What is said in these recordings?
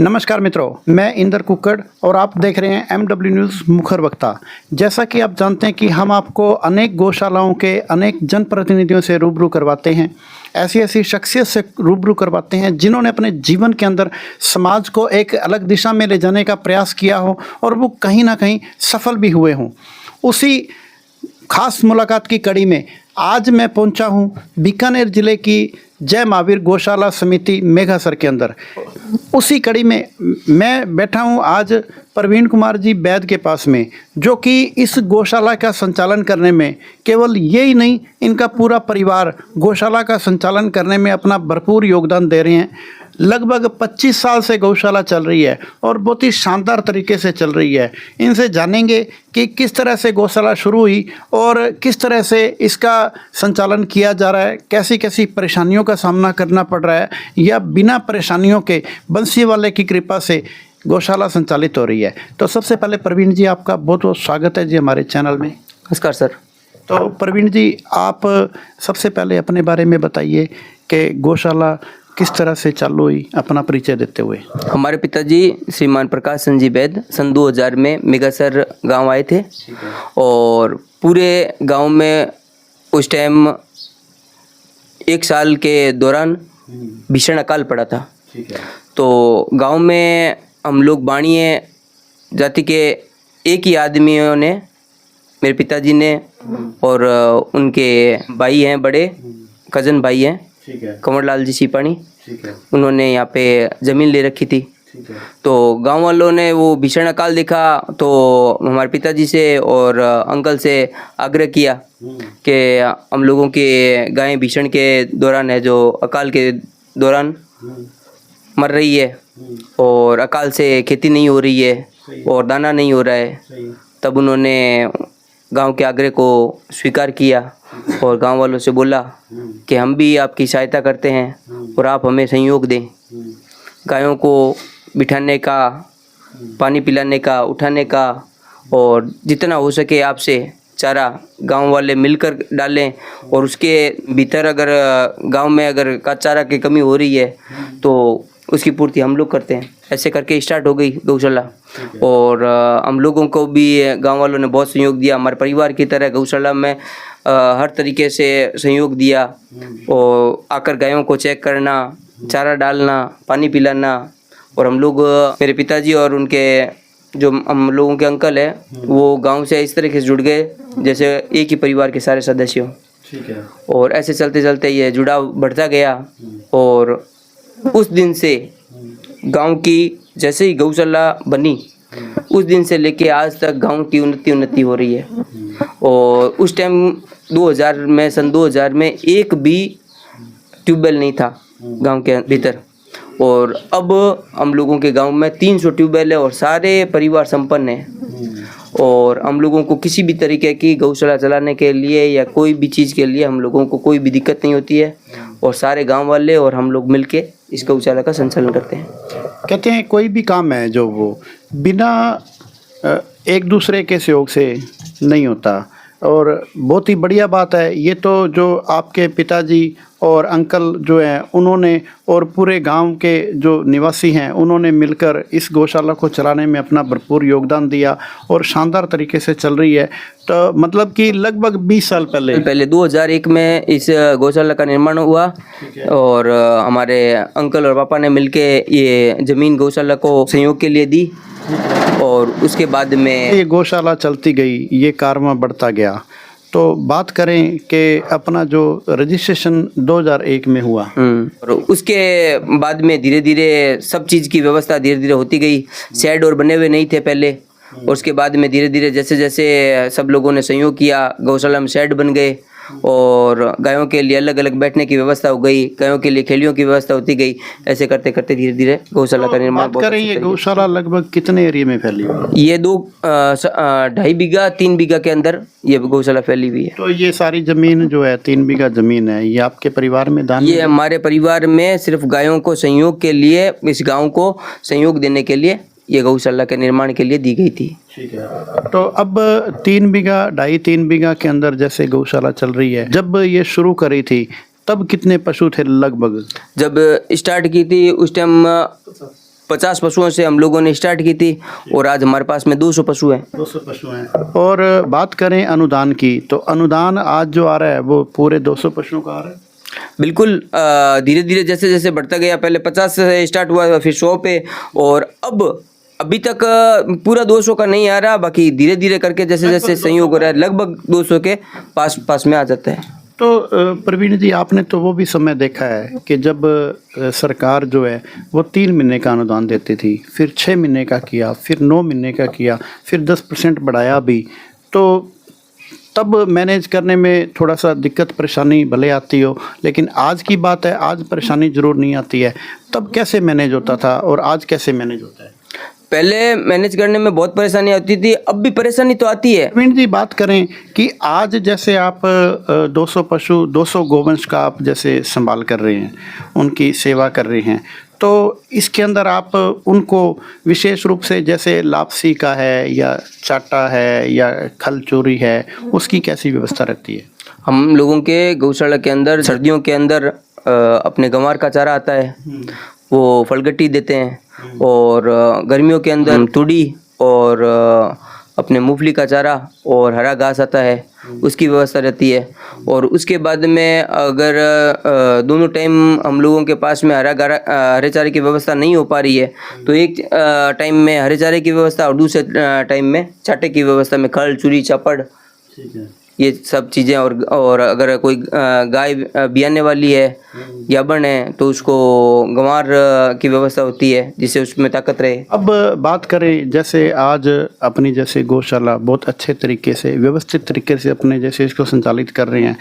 नमस्कार मित्रों, मैं इंदर कुक्कड़ और आप देख रहे हैं MW न्यूज़ मुखर वक्ता। जैसा कि आप जानते हैं कि हम आपको अनेक गौशालाओं के अनेक जनप्रतिनिधियों से रूबरू करवाते हैं, ऐसी ऐसी शख्सियत से रूबरू करवाते हैं जिन्होंने अपने जीवन के अंदर समाज को एक अलग दिशा में ले जाने का प्रयास किया हो और वो कहीं ना कहीं सफल भी हुए हों। उसी खास मुलाकात की कड़ी में आज मैं पहुंचा हूं बीकानेर ज़िले की जय महावीर गौशाला समिति मेघासर के अंदर। उसी कड़ी में मैं बैठा हूं आज प्रवीण कुमार जी वैद के पास में, जो कि इस गौशाला का संचालन करने में केवल ये ही नहीं, इनका पूरा परिवार गौशाला का संचालन करने में अपना भरपूर योगदान दे रहे हैं। लगभग 25 साल से गौशाला चल रही है और बहुत ही शानदार तरीके से चल रही है। इनसे जानेंगे कि किस तरह से गौशाला शुरू हुई और किस तरह से इसका संचालन किया जा रहा है, कैसी कैसी परेशानियों का सामना करना पड़ रहा है या बिना परेशानियों के बंसी वाले की कृपा से गौशाला संचालित हो रही है। तो सबसे पहले प्रवीण जी, आपका बहुत बहुत स्वागत है जी हमारे चैनल में। नमस्कार सर। तो प्रवीण जी, आप सबसे पहले अपने बारे में बताइए कि गौशाला किस तरह से चालू हुई, अपना परिचय देते हुए। हमारे पिताजी श्रीमान प्रकाश संजीव वैद सन 2000 में मेघासर गांव आए थे और पूरे गांव में उस टाइम 1 साल के दौरान भीषण अकाल पड़ा था। तो गांव में हम लोग बाणीय जाति के एक ही आदमियों ने, मेरे पिताजी ने और उनके भाई हैं, बड़े कज़न भाई हैं कंवरलाल जी सीपाणी, उन्होंने यहाँ पे ज़मीन ले रखी थी। तो गांव वालों ने वो भीषण अकाल देखा तो हमारे पिताजी से और अंकल से आग्रह किया कि हम लोगों के गायें भीषण के दौरान है, जो अकाल के दौरान मर रही है और अकाल से खेती नहीं हो रही है और दाना नहीं हो रहा है। तब उन्होंने गांव के आग्रह को स्वीकार किया और गांव वालों से बोला कि हम भी आपकी सहायता करते हैं और आप हमें सहयोग दें। गायों को बिठाने का, पानी पिलाने का, उठाने का और जितना हो सके आपसे चारा गांव वाले मिलकर डालें और उसके भीतर अगर गांव में अगर का चारा की कमी हो रही है तो उसकी पूर्ति हम लोग करते हैं। ऐसे करके स्टार्ट हो गई गौशाला और हम लोगों को भी गांव वालों ने बहुत सहयोग दिया। हमारे परिवार की तरह गौशाला में हर तरीके से सहयोग दिया और आकर गायों को चेक करना, चारा डालना, पानी पिलाना। और हम लोग, मेरे पिताजी और उनके जो हम लोगों के अंकल हैं, वो गांव से इस तरीके से जुड़ गए जैसे एक ही परिवार के सारे सदस्य हों। और ऐसे चलते चलते ये जुड़ाव बढ़ता गया और उस दिन से गांव की जैसे ही गौशाला बनी उस दिन से लेके आज तक गांव की उन्नति हो रही है। और उस टाइम सन 2000 में एक भी ट्यूबवेल नहीं था गांव के भीतर और अब हम लोगों के गांव में 300 ट्यूबवेल है और सारे परिवार संपन्न हैं। और हम लोगों को किसी भी तरीके की गौशाला चलाने के लिए या कोई भी चीज़ के लिए हम लोगों को कोई भी दिक्कत नहीं होती है और सारे गांव वाले और हम लोग मिलके इस गौशाला का संचालन करते हैं। कहते हैं कोई भी काम है जो वो बिना एक दूसरे के सहयोग से नहीं होता और बहुत ही बढ़िया बात है ये। तो जो आपके पिताजी और अंकल जो हैं उन्होंने और पूरे गांव के जो निवासी हैं उन्होंने मिलकर इस गौशाला को चलाने में अपना भरपूर योगदान दिया और शानदार तरीके से चल रही है। तो मतलब कि लगभग 20 साल पहले 2001 में इस गौशाला का निर्माण हुआ और हमारे अंकल और पापा ने मिलके ये ज़मीन गौशाला को सहयोग के लिए दी और उसके बाद में ये गौशाला चलती गई, ये कारवां बढ़ता गया। तो बात करें कि अपना जो रजिस्ट्रेशन 2001 में हुआ और उसके बाद में धीरे धीरे सब चीज़ की व्यवस्था धीरे धीरे होती गई। शेड और बने हुए नहीं थे पहले और उसके बाद में धीरे धीरे जैसे जैसे सब लोगों ने सहयोग किया, गौशाला में शेड बन गए और गायों के लिए अलग अलग बैठने की व्यवस्था हो गई, गायों के लिए खेलियों की व्यवस्था होती गई। ऐसे करते करते धीरे धीरे गौशाला का निर्माण। बात करें ये गौशाला लगभग कितने एरिया में फैली हुई है? ये 2.5 बीघा 3 बीघा के अंदर ये गौशाला फैली हुई है। तो ये सारी जमीन जो है 3 बीघा जमीन है, ये आपके परिवार में दान? ये हमारे परिवार में सिर्फ गायों को सहयोग के लिए, इस गाँव को सहयोग देने के लिए ये गौशाला के निर्माण के लिए दी गई थी। ठीक है। तो अब 3 बीघा 2.5-3 बीघा के अंदर जैसे गौशाला चल रही है, जब ये शुरू करी थी तब कितने पशु थे लगभग? जब स्टार्ट की थी उस टाइम 50 पशुओं से हम लोगों ने स्टार्ट की थी और आज हमारे पास में 200 पशु हैं। 200 पशु हैं। और बात करें अनुदान की, तो अनुदान आज जो आ रहा है वो पूरे 200 पशुओं का आ रहा है? बिल्कुल, धीरे धीरे जैसे जैसे बढ़ता गया, पहले 50 से स्टार्ट हुआ, फिर 100 पे, और अब अभी तक पूरा 200 का नहीं आ रहा, बाकी धीरे धीरे करके जैसे जैसे संयोग हो रहा है लगभग 200 के पास पास में आ जाता है। तो प्रवीण जी, आपने तो वो भी समय देखा है कि जब सरकार जो है वो 3 महीने का अनुदान देती थी, फिर 6 महीने का किया, फिर 9 महीने का किया, फिर 10% बढ़ाया भी, तो तब मैनेज करने में थोड़ा सा दिक्कत परेशानी भले आती हो, लेकिन आज की बात है, आज परेशानी ज़रूर नहीं आती है। तब कैसे मैनेज होता था और आज कैसे मैनेज होता है? पहले मैनेज करने में बहुत परेशानी आती थी, अब भी परेशानी तो आती है। प्रवीण जी, बात करें कि आज जैसे आप 200 पशु, 200 गोवंश का आप जैसे संभाल कर रहे हैं, उनकी सेवा कर रहे हैं, तो इसके अंदर आप उनको विशेष रूप से जैसे लापसी का है या चाटा है या खल चोरी है, उसकी कैसी व्यवस्था रहती है? हम लोगों के गौशाला के अंदर सर्दियों के अंदर अपने गंवार का चारा आता है, वो फलगट्टी देते हैं, और गर्मियों के अंदर तुड़ी और अपने मूंगफली का चारा और हरा घास आता है, उसकी व्यवस्था रहती है। और उसके बाद में अगर दोनों टाइम हम लोगों के पास में हरे चारे की व्यवस्था नहीं हो पा रही है, तो एक टाइम में हरे चारे की व्यवस्था और दूसरे टाइम में चाटे की व्यवस्था में खल चूरी चापड़, ये सब चीज़ें। और अगर कोई गाय बियाने वाली है या बन है तो उसको गंवार की व्यवस्था होती है जिससे उसमें ताकत रहे। अब बात करें, जैसे आज अपनी जैसे गौशाला बहुत अच्छे तरीके से व्यवस्थित तरीके से अपने जैसे इसको संचालित कर रहे हैं,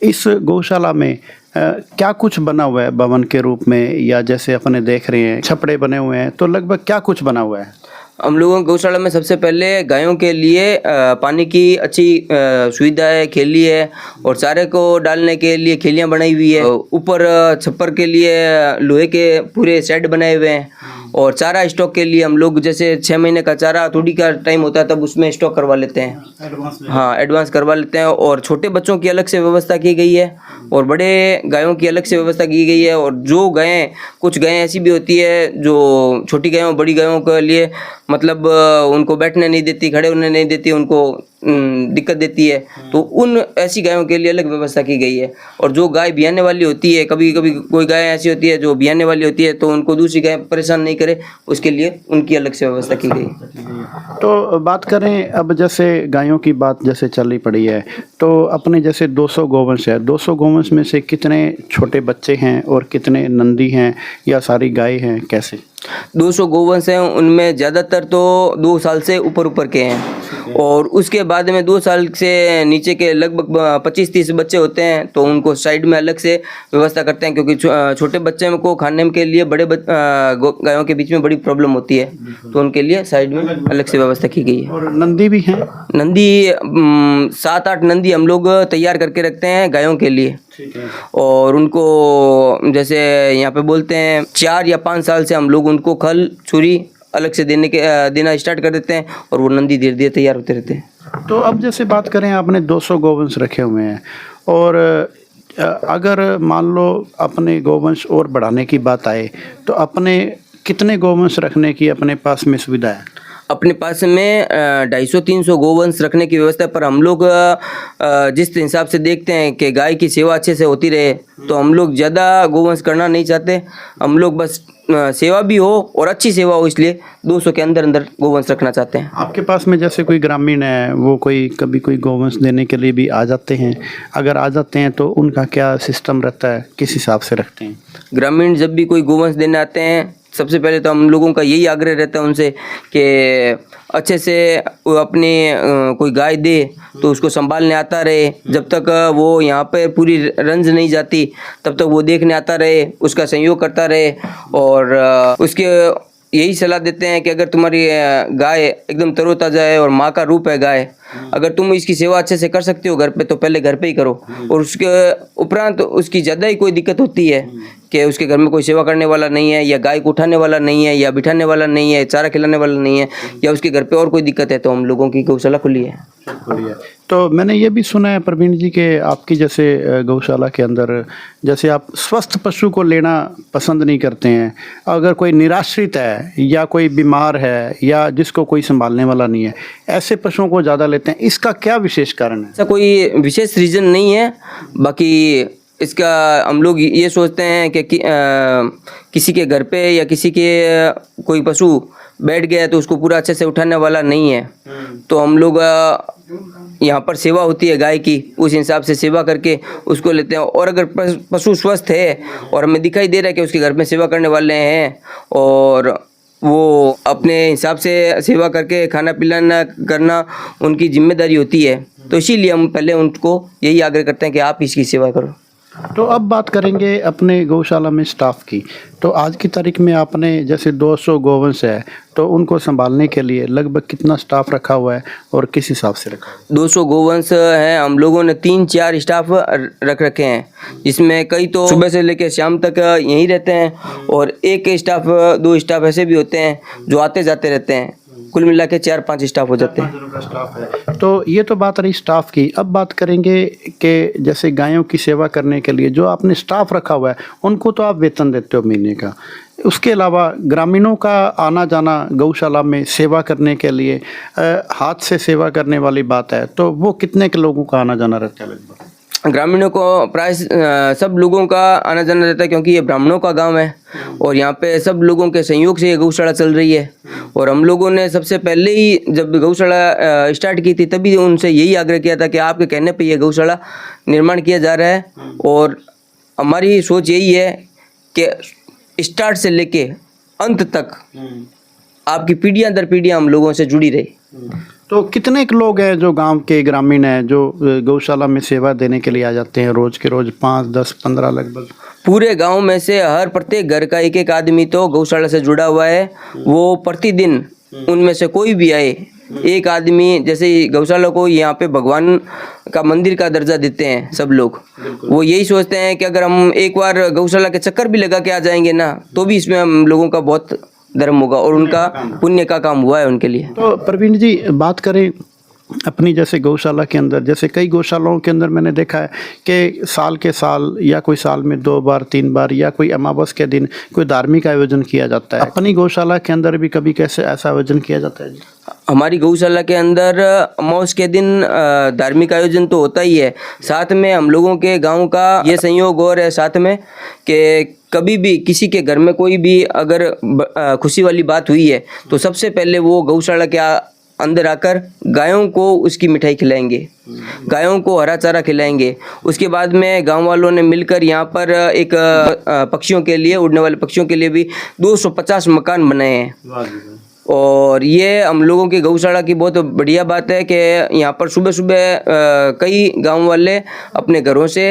इस गौशाला में क्या कुछ बना हुआ है भवन के रूप में, या जैसे अपने देख रहे हैं छपड़े बने हुए हैं, तो लगभग क्या कुछ बना हुआ है? हम लोगों गौशाला में सबसे पहले गायों के लिए पानी की अच्छी सुविधा है, खेली है, और चारे को डालने के लिए खेलियाँ बनाई हुई है। ऊपर छप्पर के लिए लोहे के पूरे शेड बनाए हुए हैं, और चारा स्टॉक के लिए हम लोग जैसे 6 महीने का चारा थोड़ी का टाइम होता है तब उसमें स्टॉक करवा लेते हैं। हाँ, एडवांस करवा लेते हैं। और छोटे बच्चों की अलग से व्यवस्था की गई है और बड़े गायों की अलग से व्यवस्था की गई है। और जो गायें, कुछ गायें ऐसी भी होती है जो छोटी गायों बड़ी गायों के लिए मतलब उनको बैठने नहीं देती, खड़े होने नहीं देती, उनको दिक्कत देती है, तो उन ऐसी गायों के लिए अलग व्यवस्था की गई है। और जो गाय बियाने वाली होती है, कभी कभी कोई गाय ऐसी होती है जो बियाने वाली होती है तो उनको दूसरी गाय परेशान नहीं करे, उसके लिए उनकी अलग से व्यवस्था की गई। तो बात करें अब जैसे गायों की बात जैसे चली पड़ी है, तो अपने जैसे 200 गोवंश है, 200 गोवंश में से कितने छोटे बच्चे हैं और कितने नंदी हैं या सारी गाय हैं, कैसे? 200 गोवंश हैं, उनमें ज़्यादातर तो 2 साल से ऊपर के हैं, और उसके बाद में 2 साल से नीचे के लगभग 25-30 बच्चे होते हैं, तो उनको साइड में अलग से व्यवस्था करते हैं, क्योंकि छोटे बच्चे को खाने के लिए बड़े गायों के बीच में बड़ी प्रॉब्लम होती है, तो उनके लिए साइड में अलग से व्यवस्था की गई है। और नंदी भी हैं? नंदी 7-8 नंदी हम लोग तैयार करके रखते हैं गायों के लिए, और उनको जैसे यहाँ पे बोलते हैं 4 या 5 साल से हम लोग उनको खल छुरी अलग से देना स्टार्ट कर देते हैं, और वो नंदी धीरे धीरे तैयार होते रहते हैं। तो अब जैसे बात करें, आपने 200 गोवंश रखे हुए हैं, और अगर मान लो अपने गोवंश और बढ़ाने की बात आए, तो अपने कितने गोवंश रखने की अपने पास में सुविधा है? अपने पास में 250-300 गोवंश रखने की व्यवस्था है, पर हम लोग जिस हिसाब से देखते हैं कि गाय की सेवा अच्छे से होती रहे, तो हम लोग ज़्यादा गोवंश करना नहीं चाहते। हम लोग बस सेवा भी हो और अच्छी सेवा हो, इसलिए 200 के अंदर अंदर गोवंश रखना चाहते हैं। आपके पास में जैसे कोई ग्रामीण है, वो कभी कोई गोवंश देने के लिए भी आ जाते हैं, अगर आ जाते हैं तो उनका क्या सिस्टम रहता है, किस हिसाब से रखते हैं? ग्रामीण जब भी कोई गोवंश देने आते हैं, सबसे पहले तो हम लोगों का यही आग्रह रहता है उनसे कि अच्छे से वो अपनी कोई गाय दे तो उसको संभालने आता रहे, जब तक वो यहाँ पे पूरी रंज नहीं जाती तब तक वो देखने आता रहे, उसका सहयोग करता रहे। और उसके यही सलाह देते हैं कि अगर तुम्हारी गाय एकदम तरोताज़ा है और माँ का रूप है गाय, अगर तुम इसकी सेवा अच्छे से कर सकते हो घर पे, तो पहले घर पे ही करो। और उसके उपरांत तो उसकी ज़्यादा ही कोई दिक्कत होती है कि उसके घर में कोई सेवा करने वाला नहीं है, या गाय को उठाने वाला नहीं है, या बिठाने वाला नहीं है, चारा खिलाने वाला नहीं है, या उसके घर पे और कोई दिक्कत है, तो हम लोगों की गौशाला खुली है। तो मैंने ये भी सुना है प्रवीण जी के आपकी जैसे गौशाला के अंदर जैसे आप स्वस्थ पशु को लेना पसंद नहीं करते हैं, अगर कोई निराश्रित है या कोई बीमार है या जिसको कोई संभालने वाला नहीं है, ऐसे पशुओं को ज़्यादा लेते हैं, इसका क्या विशेष कारण है? ऐसा कोई विशेष रीज़न नहीं है। बाकी इसका हम लोग ये सोचते हैं कि किसी के घर पे या किसी के कोई पशु बैठ गया है तो उसको पूरा अच्छे से उठाने वाला नहीं है, तो हम लोग यहाँ पर सेवा होती है गाय की, उस हिसाब से सेवा करके उसको लेते हैं। और अगर पशु स्वस्थ है और हमें दिखाई दे रहा है कि उसके घर में सेवा करने वाले हैं और वो अपने हिसाब से सेवा करके खाना पिलाना करना उनकी जिम्मेदारी होती है, तो इसीलिए हम पहले उनको यही आग्रह करते हैं कि आप इसकी सेवा करो। तो अब बात करेंगे अपने गौशाला में स्टाफ की। तो आज की तारीख में आपने जैसे 200 गोवंश है, तो उनको संभालने के लिए लगभग कितना स्टाफ रखा हुआ है और किस हिसाब से रखा है? 200 गोवंश हैं, हम लोगों ने 3-4 स्टाफ रख रखे हैं, जिसमें कई तो सुबह से लेकर शाम तक यहीं रहते हैं और एक स्टाफ 2 स्टाफ ऐसे भी होते हैं जो आते जाते रहते हैं। कुल मिला के 4-5 स्टाफ हो जाते हैं। स्टाफ है। तो ये तो बात रही स्टाफ की। अब बात करेंगे कि जैसे गायों की सेवा करने के लिए जो आपने स्टाफ रखा हुआ है, उनको तो आप वेतन देते हो महीने का, उसके अलावा ग्रामीणों का आना जाना गौशाला में सेवा करने के लिए, हाथ से सेवा करने वाली बात है, तो वो कितने के लोगों का आना जाना रहता है लगभग? ग्रामीणों को प्राय सब लोगों का आना जाना रहता है, क्योंकि ये ब्राह्मणों का गांव है और यहाँ पे सब लोगों के सहयोग से ये गौशाला चल रही है। और हम लोगों ने सबसे पहले ही जब गौशाला स्टार्ट की थी तभी उनसे यही आग्रह किया था कि आपके कहने पे ये गौशाला निर्माण किया जा रहा है और हमारी सोच यही है कि स्टार्ट से लेके अंत तक आपकी पीढ़ियां दर पीढ़ियां हम लोगों से जुड़ी रही। तो कितने के लोग हैं जो गांव के ग्रामीण हैं जो गौशाला में सेवा देने के लिए आ जाते हैं रोज के रोज? 5, 10, 15 लगभग? पूरे गांव में से हर प्रत्येक घर का एक आदमी तो गौशाला से जुड़ा हुआ है। वो प्रतिदिन उनमें से कोई भी आए, एक आदमी, जैसे गौशाला को यहाँ पे भगवान का मंदिर का दर्जा देते हैं सब लोग, वो यही सोचते हैं कि अगर हम एक बार गौशाला के चक्कर भी लगा के आ जाएंगे ना, तो भी इसमें हम लोगों का बहुत धर्म होगा और उनका पुण्य का काम हुआ है उनके लिए। तो प्रवीण जी बात करें अपनी जैसे गौशाला के अंदर, जैसे कई गौशालाओं के अंदर मैंने देखा है कि साल के साल या कोई साल में 2 बार 3 बार या कोई अमावस के दिन कोई धार्मिक आयोजन किया जाता है। अपनी गौशाला के अंदर भी कभी कैसे ऐसा आयोजन किया जाता है? हमारी गौशाला के अंदर अमावस के दिन धार्मिक आयोजन तो होता ही है, साथ में हम लोगों के गांव का ये संयोग और है साथ में कि कभी भी किसी के घर में कोई भी अगर खुशी वाली बात हुई है तो सबसे पहले वो गौशाला के अंदर आकर गायों को उसकी मिठाई खिलाएंगे, गायों को हरा चारा खिलाएंगे। उसके बाद में गांव वालों ने मिलकर यहाँ पर एक पक्षियों के लिए, उड़ने वाले पक्षियों के लिए भी 250 मकान बनाए हैं। और ये हम लोगों की गौशाला की बहुत बढ़िया बात है कि यहाँ पर सुबह सुबह कई गांव वाले अपने घरों से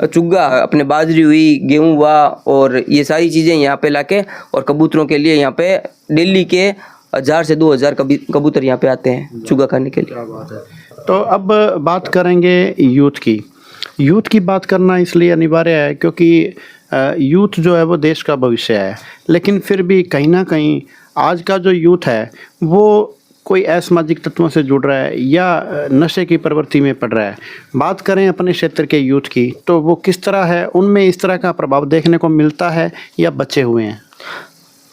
चुग्गा, अपने बाजरी हुई, गेहूँ हुआ और ये सारी चीज़ें यहाँ पे लाके और कबूतरों के लिए यहाँ पे डेली के 1000 से 2000 कबूतर यहाँ पे आते हैं चुग्गा खाने के लिए। क्या बात है। तो अब बात करेंगे यूथ की। यूथ की बात करना इसलिए अनिवार्य है क्योंकि यूथ जो है वो देश का भविष्य है, लेकिन फिर भी कहीं ना कहीं आज का जो यूथ है वो कोई असामाजिक तत्वों से जुड़ रहा है या नशे की प्रवृत्ति में पड़ रहा है। बात करें अपने क्षेत्र के यूथ की तो वो किस तरह है, उनमें इस तरह का प्रभाव देखने को मिलता है या बचे हुए हैं?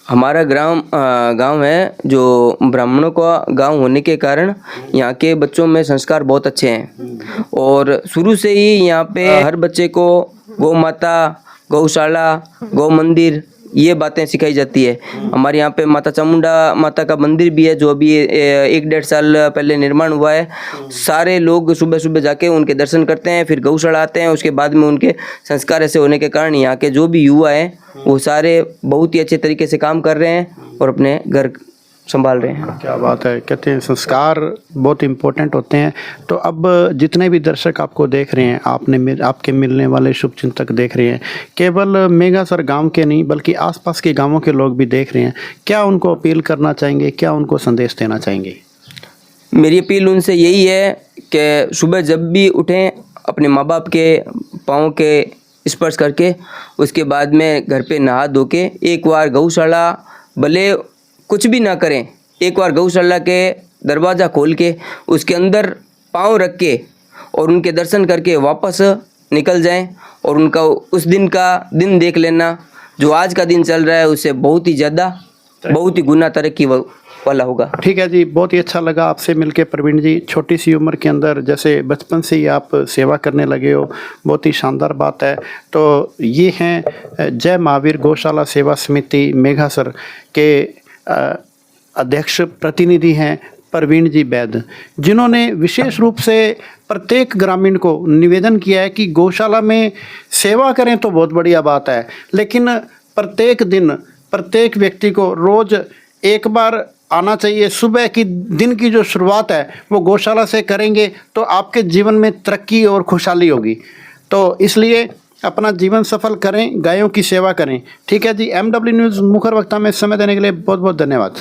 हमारा गांव है जो ब्राह्मणों का गांव होने के कारण यहाँ के बच्चों में संस्कार बहुत अच्छे हैं और शुरू से ही यहाँ पे हर बच्चे को गौ माता, गौशाला, गौ मंदिर ये बातें सिखाई जाती है। हमारे यहाँ पे माता चामुंडा माता का मंदिर भी है जो अभी 1-1.5 साल पहले निर्माण हुआ है। सारे लोग सुबह सुबह जाके उनके दर्शन करते हैं, फिर गौशाला आते हैं। उसके बाद में उनके संस्कार ऐसे होने के कारण यहाँ के जो भी युवा हैं वो सारे बहुत ही अच्छे तरीके से काम कर रहे हैं और अपने घर संभाल रहे हैं। क्या बात है। कहते हैं संस्कार बहुत इम्पोर्टेंट होते हैं। तो अब जितने भी दर्शक आपको देख रहे हैं, आपके मिलने वाले शुभचिंतक देख रहे हैं, केवल मेगासर गांव के नहीं बल्कि आसपास के गांवों के लोग भी देख रहे हैं, क्या उनको अपील करना चाहेंगे, क्या उनको संदेश देना चाहेंगे? मेरी अपील उनसे यही है कि सुबह जब भी उठें अपने माँ बाप के पाँव के स्पर्श करके उसके बाद में घर पे नहा धो के एक बार गौशाला, भले कुछ भी ना करें, एक बार गौशाला के दरवाज़ा खोल के उसके अंदर पाँव रख के और उनके दर्शन करके वापस निकल जाएं और उनका उस दिन का दिन देख लेना, जो आज का दिन चल रहा है उससे बहुत ही ज़्यादा, बहुत ही गुना तरक्की वाला होगा। ठीक है जी, बहुत ही अच्छा लगा आपसे मिलके प्रवीण जी। छोटी सी उम्र के अंदर जैसे बचपन से ही आप सेवा करने लगे हो, बहुत ही शानदार बात है। तो ये हैं जय महावीर गौशाला सेवा समिति मेघासर के अध्यक्ष प्रतिनिधि हैं प्रवीण जी वैद्य, जिन्होंने विशेष रूप से प्रत्येक ग्रामीण को निवेदन किया है कि गौशाला में सेवा करें तो बहुत बढ़िया बात है, लेकिन प्रत्येक दिन प्रत्येक व्यक्ति को रोज़ एक बार आना चाहिए। सुबह की दिन की जो शुरुआत है वो गौशाला से करेंगे तो आपके जीवन में तरक्की और खुशहाली होगी। तो इसलिए अपना जीवन सफल करें, गायों की सेवा करें। ठीक है जी, MW न्यूज़ मुखर वक्ता में समय देने के लिए बहुत बहुत धन्यवाद।